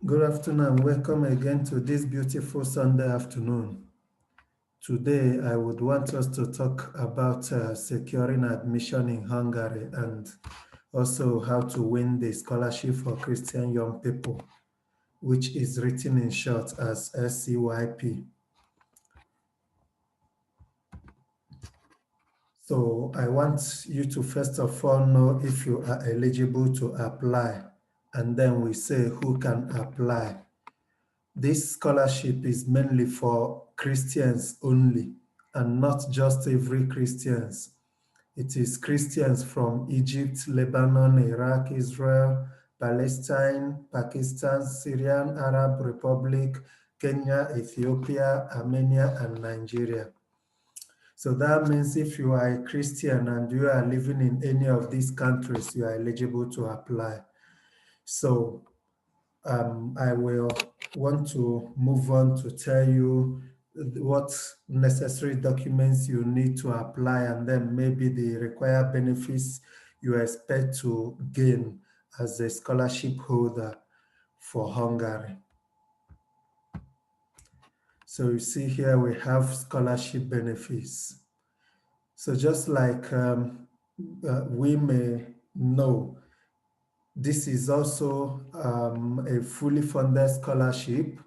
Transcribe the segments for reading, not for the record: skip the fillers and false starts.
Good afternoon. Welcome again to this beautiful Sunday afternoon. Today, I would want us to talk about securing admission in Hungary and also how to win the scholarship for Christian young people, which is written in short as SCYP. So I want you to first of all know if you are eligible to apply, and then we say who can apply. This scholarship is mainly for Christians only, and not just every Christians. It is Christians from Egypt, Lebanon, Iraq, Israel, Palestine, Pakistan, Syrian Arab Republic, Kenya, Ethiopia, Armenia, and Nigeria. So that means if you are a Christian and you are living in any of these countries, you are eligible to apply. So I will want to move on to tell you what necessary documents you need to apply and then maybe the required benefits you expect to gain as a scholarship holder for Hungary. So you see here we have scholarship benefits. So just like we may know, this is also a fully funded scholarship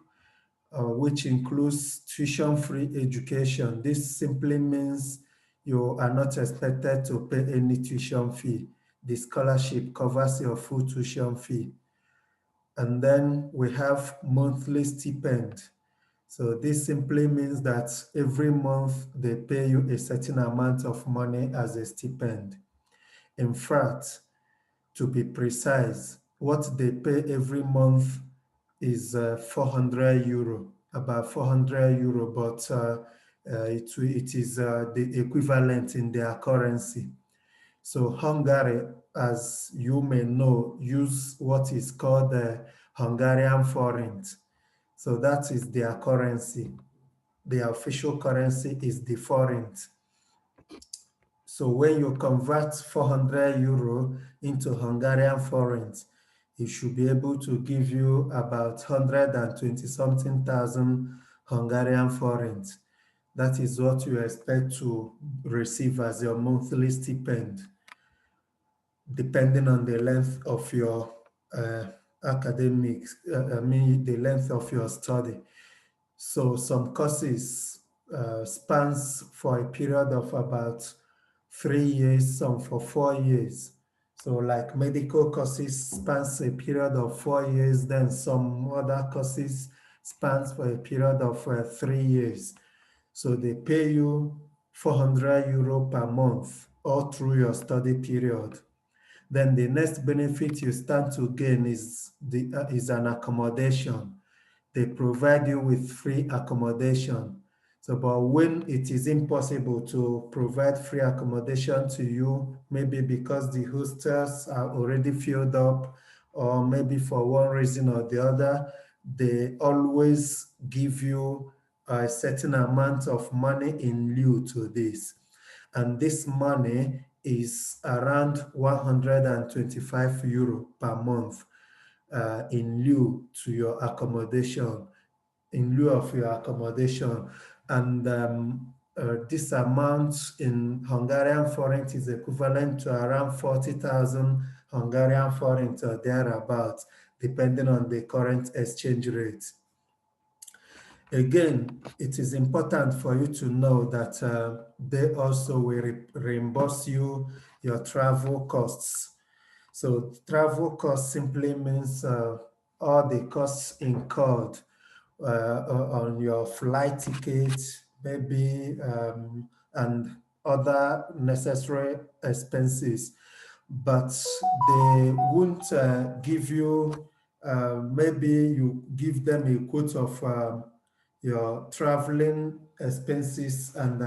which includes tuition-free education. This simply means you are not expected to pay any tuition fee. The scholarship covers your full tuition fee. And then we have monthly stipend. So this simply means that every month they pay you a certain amount of money as a stipend. In fact, to be precise, what they pay every month is 400 euro, about 400 euro, but it is the equivalent in their currency. So Hungary, as you may know, use what is called the Hungarian forint. So that is their currency. The official currency is the forint. So when you convert 400 euro into Hungarian forint, it should be able to give you about 120 something thousand Hungarian forint. That is what you expect to receive as your monthly stipend, depending on the length of your academics, the length of your study. So some courses spans for a period of about 3 years, some for 4 years. So like medical courses spans a period of 4 years, then some other courses spans for a period of 3 years. So they pay you 400 euro per month all through your study period. Then the next benefit you stand to gain is an accommodation. They provide you with free accommodation. So, but when it is impossible to provide free accommodation to you, maybe because the hostels are already filled up, or maybe for one reason or the other, they always give you a certain amount of money in lieu to this. And this money is around 125 euro per month in lieu to your accommodation, in lieu of your accommodation. And this amount in Hungarian forint is equivalent to around 40,000 Hungarian forint or thereabouts, depending on the current exchange rate. Again, it is important for you to know that they also will reimburse you your travel costs. So travel cost simply means all the costs incurred on your flight tickets, maybe, and other necessary expenses. But they won't give you, maybe you give them a quote of your traveling expenses and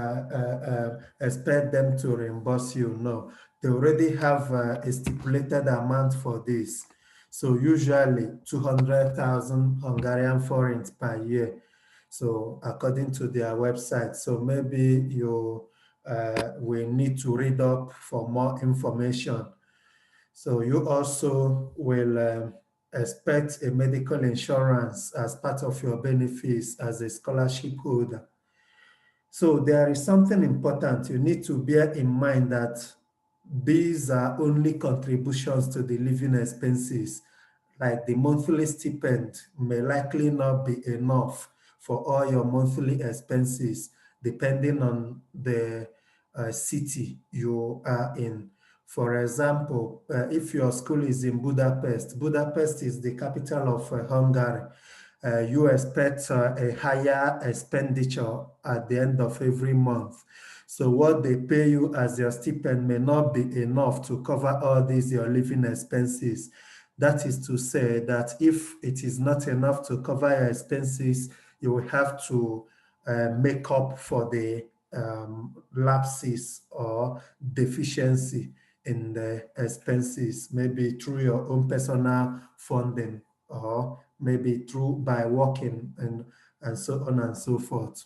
expect them to reimburse you. No, they already have a stipulated amount for this. So usually 200,000 Hungarian forints per year. So according to their website, so maybe you will need to read up for more information. So you also will expect a medical insurance as part of your benefits as a scholarship holder. So there is something important you need to bear in mind, that these are only contributions to the living expenses. Like the monthly stipend may likely not be enough for all your monthly expenses, depending on the city you are in. For example, if your school is in Budapest, Budapest is the capital of Hungary. You expect a higher expenditure at the end of every month. So what they pay you as your stipend may not be enough to cover all these your living expenses. That is to say that if it is not enough to cover your expenses, you will have to make up for the lapses or deficiency in the expenses, maybe through your own personal funding, or maybe through by working, and so on and so forth.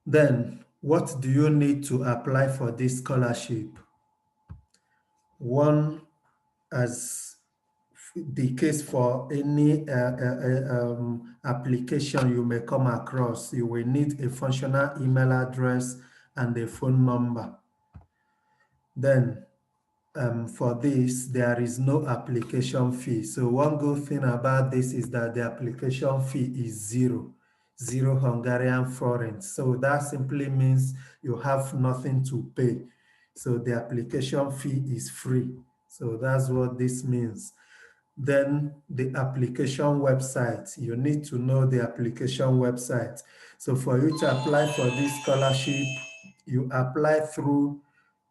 Then, what do you need to apply for this scholarship? One, as the case for any application you may come across, you will need a functional email address and a phone number. Then, for this, there is no application fee. So one good thing about this is that the application fee is zero Hungarian forints. So that simply means you have nothing to pay. So the application fee is free. So that's what this means. Then the application website, you need to know the application website. So for you to apply for this scholarship, you apply through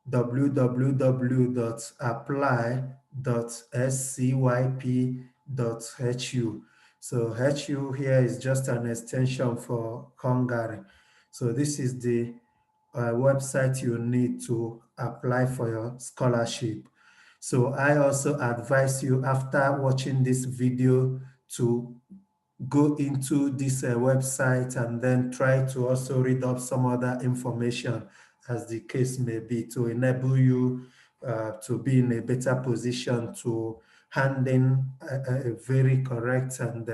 www.apply.scyp.hu. So HU here is just an extension for Hungary. So this is the website you need to apply for your scholarship. So I also advise you, after watching this video, to go into this website and then try to also read up some other information, as the case may be, to enable you to be in a better position to handle a very correct and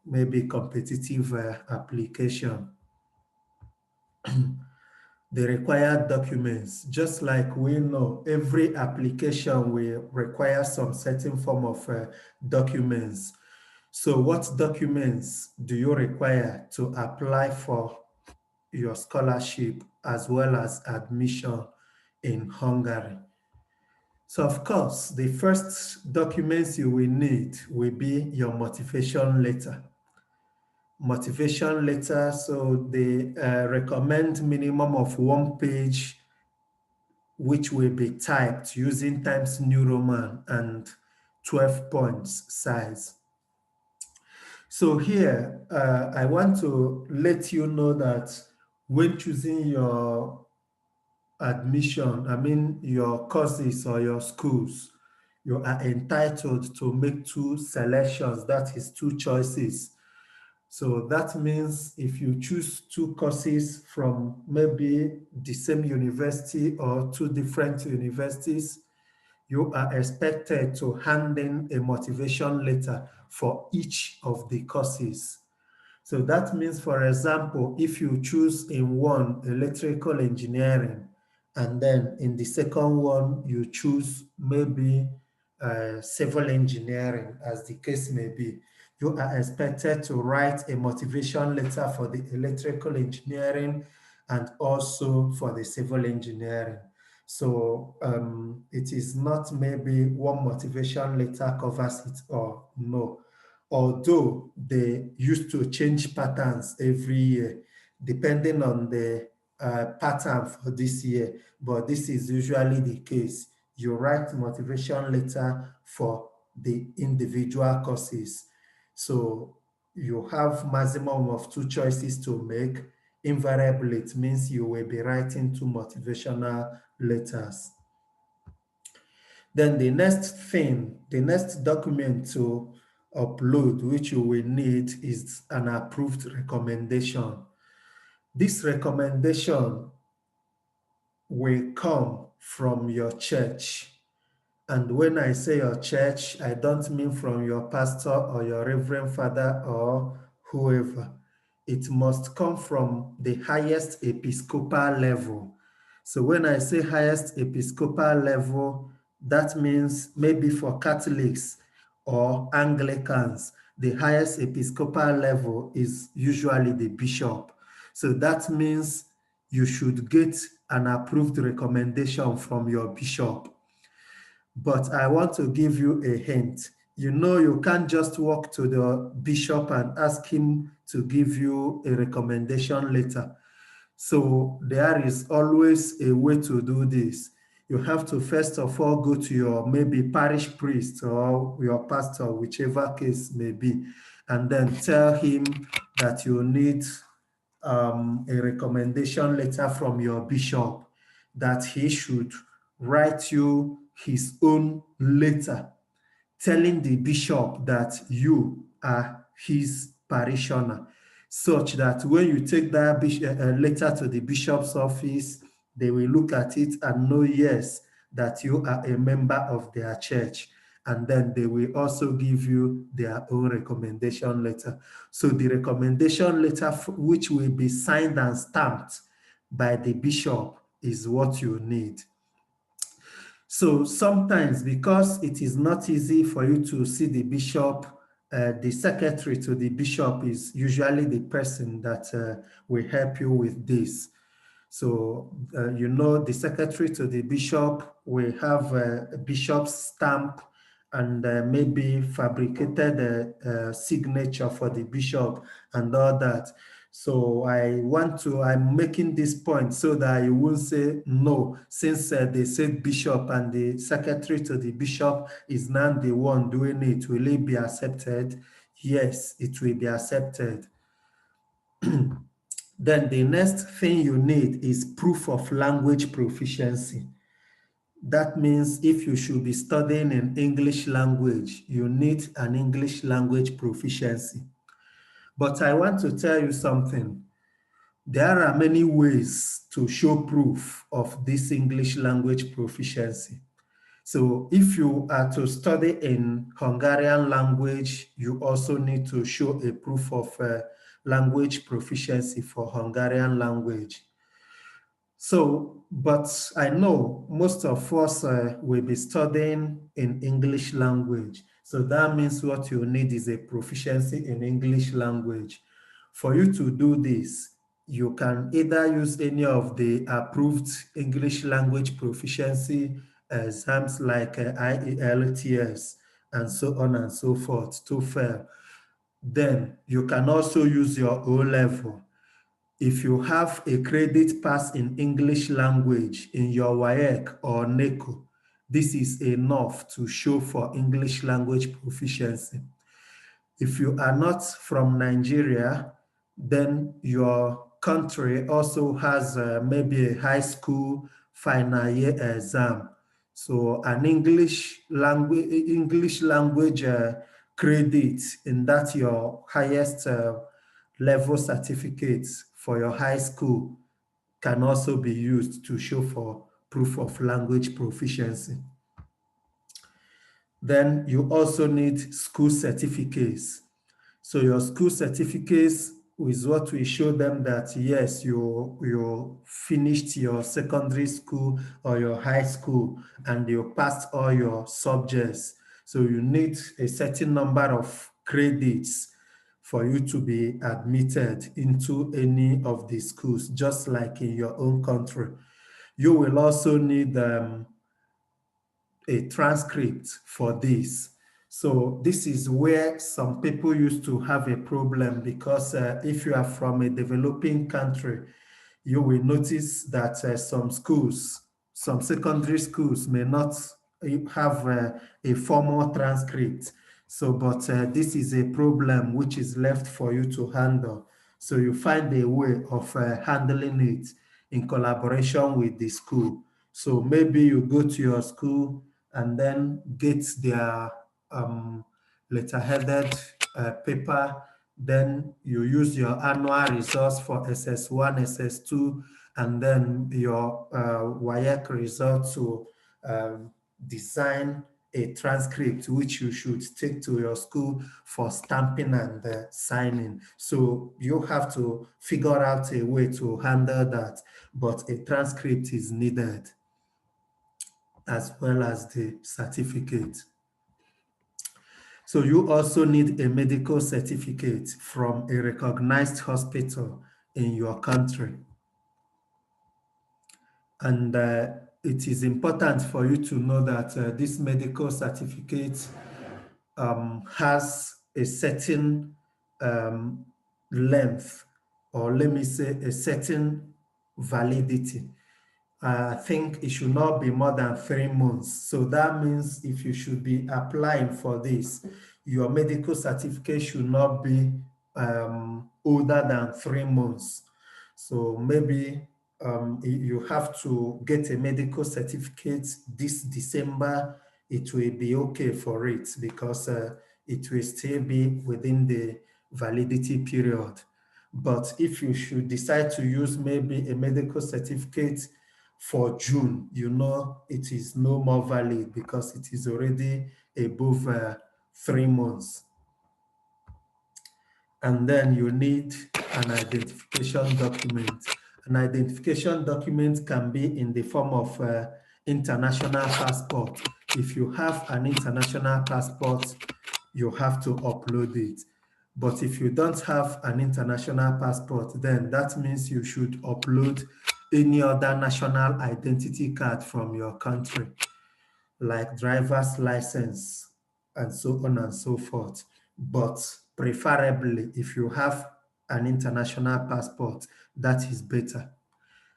maybe competitive application. The required documents, just like we know, every application will require some certain form of documents. So what documents do you require to apply for your scholarship as well as admission in Hungary? So of course, the first documents you will need will be your motivation letter. Motivation letter, so they recommend minimum of 1 page, which will be typed using Times New Roman and 12 points size. So here, I want to let you know that when choosing your admission, I mean your courses or your schools, you are entitled to make two selections, that is two choices. So that means if you choose two courses from maybe the same university or two different universities, you are expected to hand in a motivation letter for each of the courses. So that means, for example, if you choose in one electrical engineering, and then in the second one you choose maybe civil engineering, as the case may be, you are expected to write a motivation letter for the electrical engineering and also for the civil engineering. So it is not maybe one motivation letter covers it all, no. Although they used to change patterns every year, depending on the pattern for this year, but this is usually the case. You write motivation letter for the individual courses. So you have maximum of two choices to make. Invariably, it means you will be writing two motivational letters. Then the next thing, the next document to upload, which you will need, is an approved recommendation. This recommendation will come from your church. And when I say your church, I don't mean from your pastor or your reverend father or whoever. It must come from the highest episcopal level. So when I say highest episcopal level, that means maybe for Catholics or Anglicans, the highest episcopal level is usually the bishop. So that means you should get an approved recommendation from your bishop. But I want to give you a hint. You know, you can't just walk to the bishop and ask him to give you a recommendation letter. So there is always a way to do this. You have to first of all go to your maybe parish priest or your pastor, whichever case may be, and then tell him that you need a recommendation letter from your bishop, that he should write you his own letter telling the bishop that you are his parishioner, such that when you take that letter to the bishop's office, they will look at it and know, yes, that you are a member of their church. And then they will also give you their own recommendation letter. So the recommendation letter, which will be signed and stamped by the bishop, is what you need. So sometimes, because it is not easy for you to see the bishop, the secretary to the bishop is usually the person that will help you with this. So, you know, the secretary to the bishop will have a bishop's stamp and maybe fabricated a signature for the bishop and all that. So I'm making this point so that you won't say no, since they said bishop and the secretary to the bishop is now the one doing it, will it be accepted? Yes, it will be accepted. Then the next thing you need is proof of language proficiency. That means if you should be studying in English language, you need an English language proficiency. But I want to tell you something. There are many ways to show proof of this English language proficiency. So if you are to study in Hungarian language, you also need to show a proof of language proficiency for Hungarian language. So, but I know most of us will be studying in English language. So that means what you need is a proficiency in English language. For you to do this, you can either use any of the approved English language proficiency exams like IELTS and so on and so forth, TOEFL. Then you can also use your O level. If you have a credit pass in English language in your WAEC or NECO, this is enough to show for English language proficiency. If you are not from Nigeria, then your country also has maybe a high school final year exam. So an English language credit in that your highest level certificates for your high school can also be used to show for proof of language proficiency. Then you also need school certificates. So your school certificates is what will show them that yes, you finished your secondary school or your high school and you passed all your subjects. So you need a certain number of credits for you to be admitted into any of the schools, just like in your own country. You will also need a transcript for this. So this is where some people used to have a problem, because if you are from a developing country, you will notice that some secondary schools may not have a formal transcript. So, but this is a problem which is left for you to handle. So you find a way of handling it in collaboration with the school. So maybe you go to your school and then get their letterheaded paper. Then you use your annual results for SS1, SS2, and then your WAEC results to design a transcript which you should take to your school for stamping and signing. So you have to figure out a way to handle that, but a transcript is needed as well as the certificate. So you also need a medical certificate from a recognized hospital in your country. And it is important for you to know that this medical certificate has a certain um, length, or let me say a certain validity. I think it should not be more than 3 months. So that means if you should be applying for this, your medical certificate should not be older than 3 months. So maybe you have to get a medical certificate this December. It will be okay for it because it will still be within the validity period. But if you should decide to use maybe a medical certificate for June, you know it is no more valid because it is already above 3 months. And then you need an identification document. An identification document can be in the form of international passport. If you have an international passport, you have to upload it. But if you don't have an international passport, then that means you should upload any other national identity card from your country, like driver's license and so on and so forth. But preferably, if you have an international passport, that is better.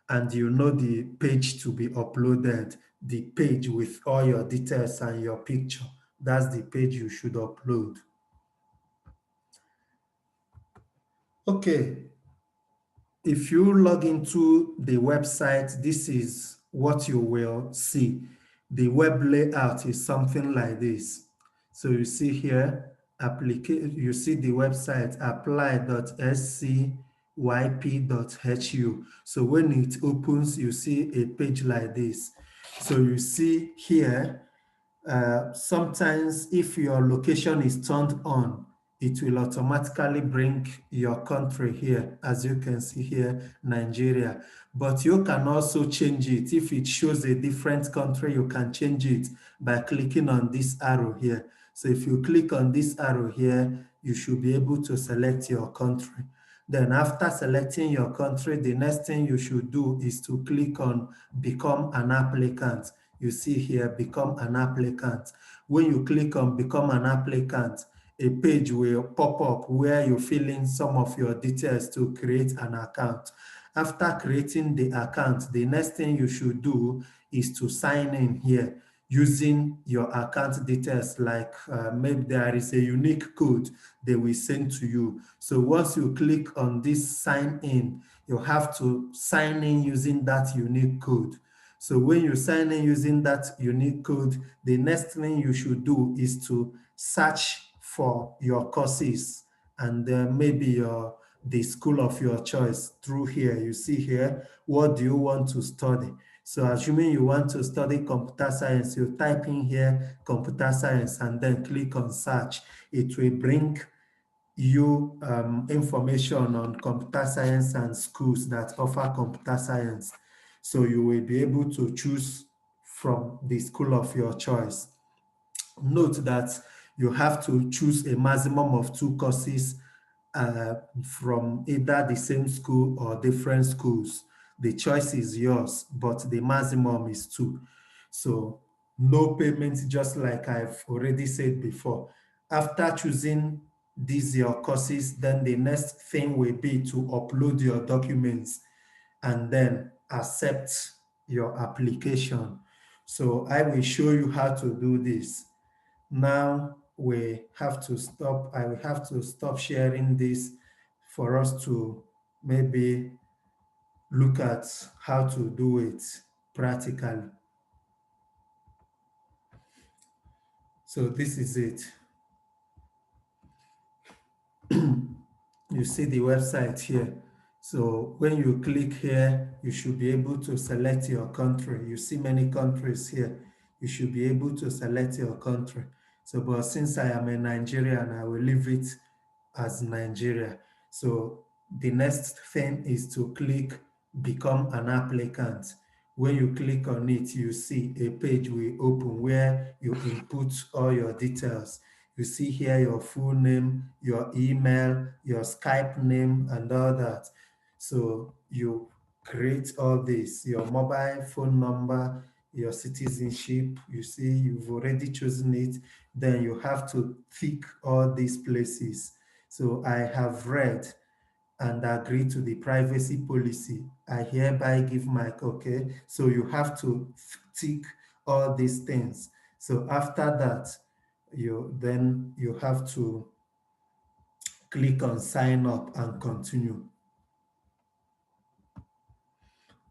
And you know the page to be uploaded, the page with all your details and your picture, that's the page you should upload. Okay, if you log into the website, this is what you will see. The web layout is something like this. So you see here, you see the website apply.scyp.hu. So when it opens, you see a page like this. So you see here, sometimes if your location is turned on, it will automatically bring your country here, as you can see here, Nigeria. But you can also change it. If it shows a different country, you can change it by clicking on this arrow here. So if you click on this arrow here, you should be able to select your country. Then after selecting your country, the next thing you should do is to click on Become an Applicant. You see here, Become an Applicant. When you click on Become an Applicant, a page will pop up where you fill in some of your details to create an account. After creating the account, the next thing you should do is to sign in here using your account details, like maybe there is a unique code they will send to you. So once you click on this sign in, you have to sign in using that unique code. So when you sign in using that unique code, the next thing you should do is to search for your courses and maybe the school of your choice through here. You see here, what do you want to study? So assuming you want to study computer science, you type in here computer science and then click on search. It will bring you information on computer science and schools that offer computer science. So you will be able to choose from the school of your choice. Note that you have to choose a maximum of 2 courses from either the same school or different schools. The choice is yours, but the maximum is 2. So no payment, just like I've already said before. After choosing these your courses, then the next thing will be to upload your documents and then accept your application. So I will show you how to do this. Now we have to stop. I will have to stop sharing this for us to maybe look at how to do it practically. So this is it. You see the website here. So when you click here, you should be able to select your country. You see many countries here. you should be able to select your country. So, but since I am a Nigerian, I will leave it as Nigeria. So the next thing is to click become an applicant. When you click on it, you see a page will open where you input all your details. You see here your full name, your email, your Skype name, and all that. So you create all this, your mobile phone number, your citizenship. You see, you've already chosen it. Then you have to tick all these places. So I have read and agree to the privacy policy. I hereby give my okay. So you have to tick all these things. So after that, you have to click on sign up and continue.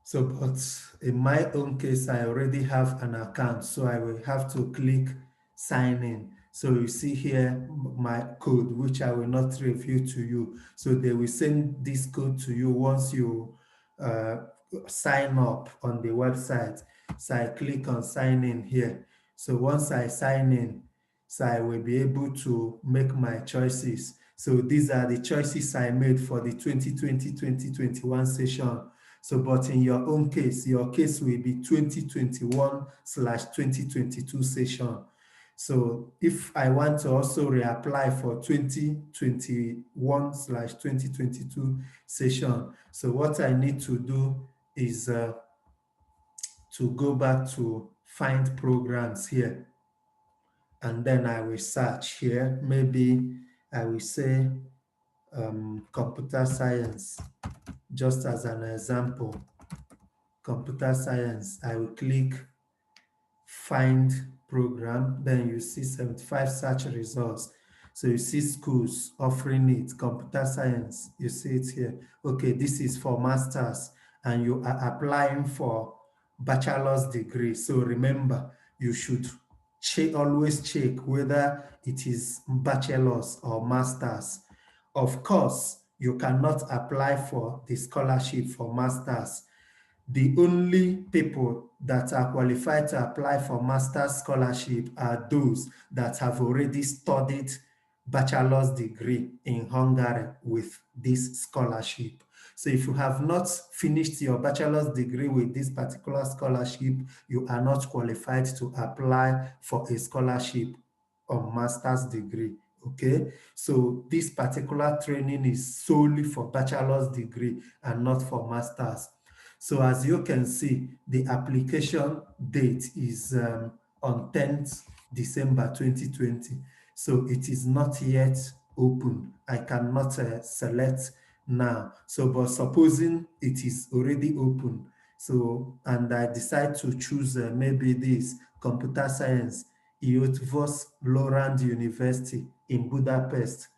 So, but in my own case, I already have an account, so I will have to click sign in. So you see here my code, which I will not reveal to you. So they will send this code to you once you uh, sign up on the website. So I click on sign in here. So once I sign in, so I will be able to make my choices. So these are the choices I made for the 2020-2021 session. So, but in your own case, your case will be 2021/2022 session. So if I want to also reapply for 2021/2022 session, so what I need to do is to go back to find programs here. And then I will search here. Maybe I will say computer science, just as an example. Computer science, I will click find program, then you see 75 search results. So you see schools offering it, computer science, you see it here. Okay, this is for masters and you are applying for bachelor's degree. So remember, you should always check whether it is bachelor's or master's. Of course, you cannot apply for the scholarship for masters. The only people that are qualified to apply for master's scholarship are those that have already studied bachelor's degree in Hungary with this scholarship. So if you have not finished your bachelor's degree with this particular scholarship, you are not qualified to apply for a scholarship on master's degree. Okay, so this particular training is solely for bachelor's degree and not for master's. So as you can see, the application date is on 10th December 2020. So it is not yet open. I cannot select now. So, but supposing it is already open, so, and I decide to choose maybe this computer science, Eötvös Loránd University in Budapest,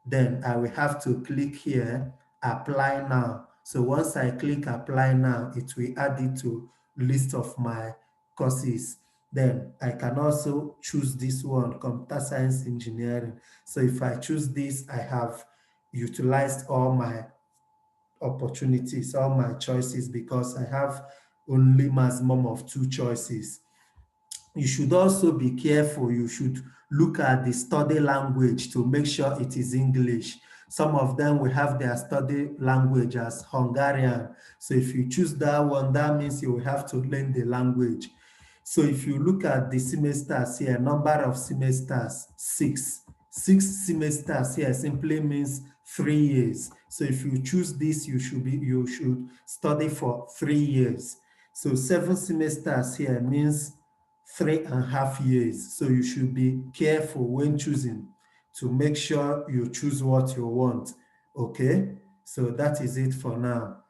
then I will have to click here, apply now. So once I click apply now, it will add it to list of my courses. Then I can also choose this one, computer science engineering. So if I choose this, I have utilized all my opportunities, all my choices, because I have only maximum of 2 choices. You should also be careful. You should look at the study language to make sure it is English. Some of them will have their study language as Hungarian. So if you choose that one, that means you will have to learn the language. So if you look at the semesters here, number of semesters, 6. 6 semesters here simply means 3 years. So if you choose this, you should study for 3 years. So 7 semesters here means 3.5 years. So you should be careful when choosing to make sure you choose what you want. Okay, so that is it for now.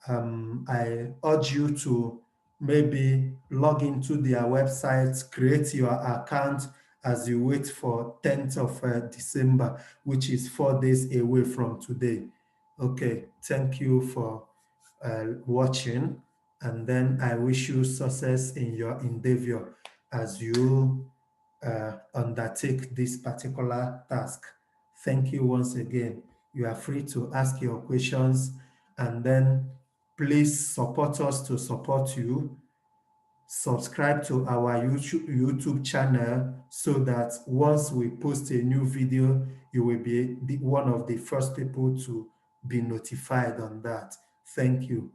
I urge you to maybe log into their website, create your account as you wait for 10th of December, which is 4 days away from today. Okay, thank you for watching, and then I wish you success in your endeavor as you undertake this particular task. Thank you once again. You are free to ask your questions, and then please support us to support you. subscribe to our YouTube channel so that once we post a new video, you will be one of the first people to be notified on that. Thank you.